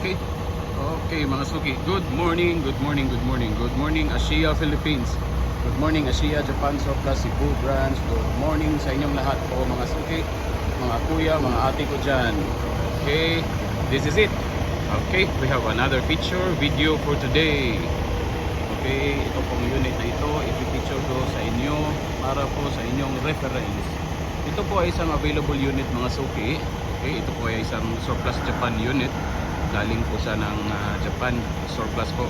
Okay. Okay mga suki, good morning, good morning, good morning, good morning Asia Philippines, good morning Asia Japan Surplus Cebu branch, good morning sa inyong lahat po mga suki, mga kuya, mga ate ko dyan. Okay, this is it. Okay, we have another picture video for today. Okay, ito pong unit na ito, ipipicture ko sa inyo para po sa inyong reference. Ito po ay isang available unit mga suki. Okay, ito po ay isang surplus Japan unit. Galing po siya ng Japan, surplus po.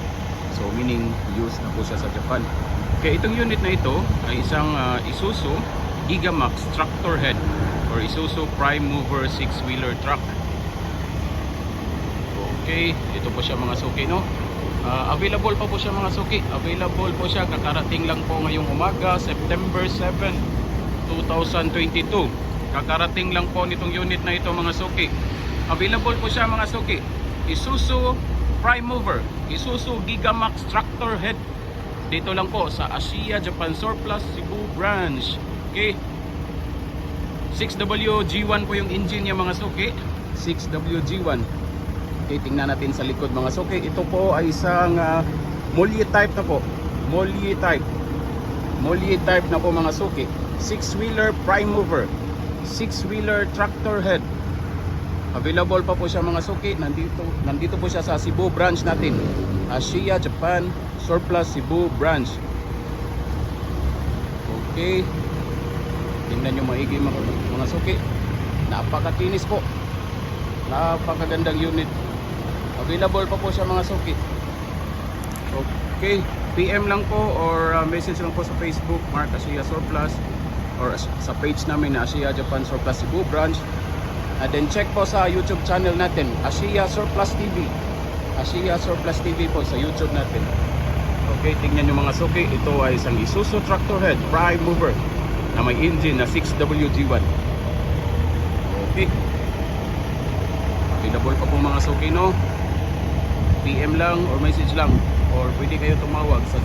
So meaning used na po siya sa Japan. Okay, itong unit na ito ay isang Isuzu Gigamax tractor head or Isuzu Prime Mover 6-wheeler truck. Okay, ito po siya mga suki, no? Available pa po siya mga suki. Available po siya, kakarating lang po ngayong umaga, September 7, 2022. Kakarating lang po nitong unit na ito mga suki. Available po siya mga suki. Isuzu Prime Mover, Isuzu Gigamax tractor head. Dito lang po sa Asia Japan Surplus Cebu branch. Okay. 6WG1 po yung engine niya mga suki. 6WG1. Okay, tingnan natin sa likod mga suki. Ito po ay isang Molly type na po. Molly type. Molly type na po mga suki. 6-wheeler Prime Mover. 6-wheeler tractor head. Available pa po siya mga suki. Nandito po siya sa Cebu branch natin. Asia Japan Surplus Cebu branch. Okay. Tingnan nyo maigi mga suki. Napakakinis po. Napakagandang unit. Available pa po siya mga suki. Okay. PM lang po or message lang po sa Facebook Mark Asia Surplus or sa page namin na Asia Japan Surplus Cebu branch. And then check po sa YouTube channel natin, Asia Surplus TV. Asia Surplus TV po sa YouTube natin. Okay, tingnan nyo mga suki. Ito ay isang Isuzu tractor head Prime Mover na may engine na 6WG1. Okay. Available pa po mga suki, no? PM lang or message lang. Or pwede kayo tumawag sa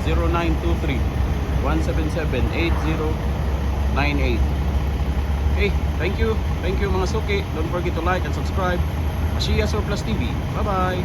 0923-177-8098. Okay, thank you mga suki. Don't forget to like and subscribe. Asia Surplus TV. Bye bye.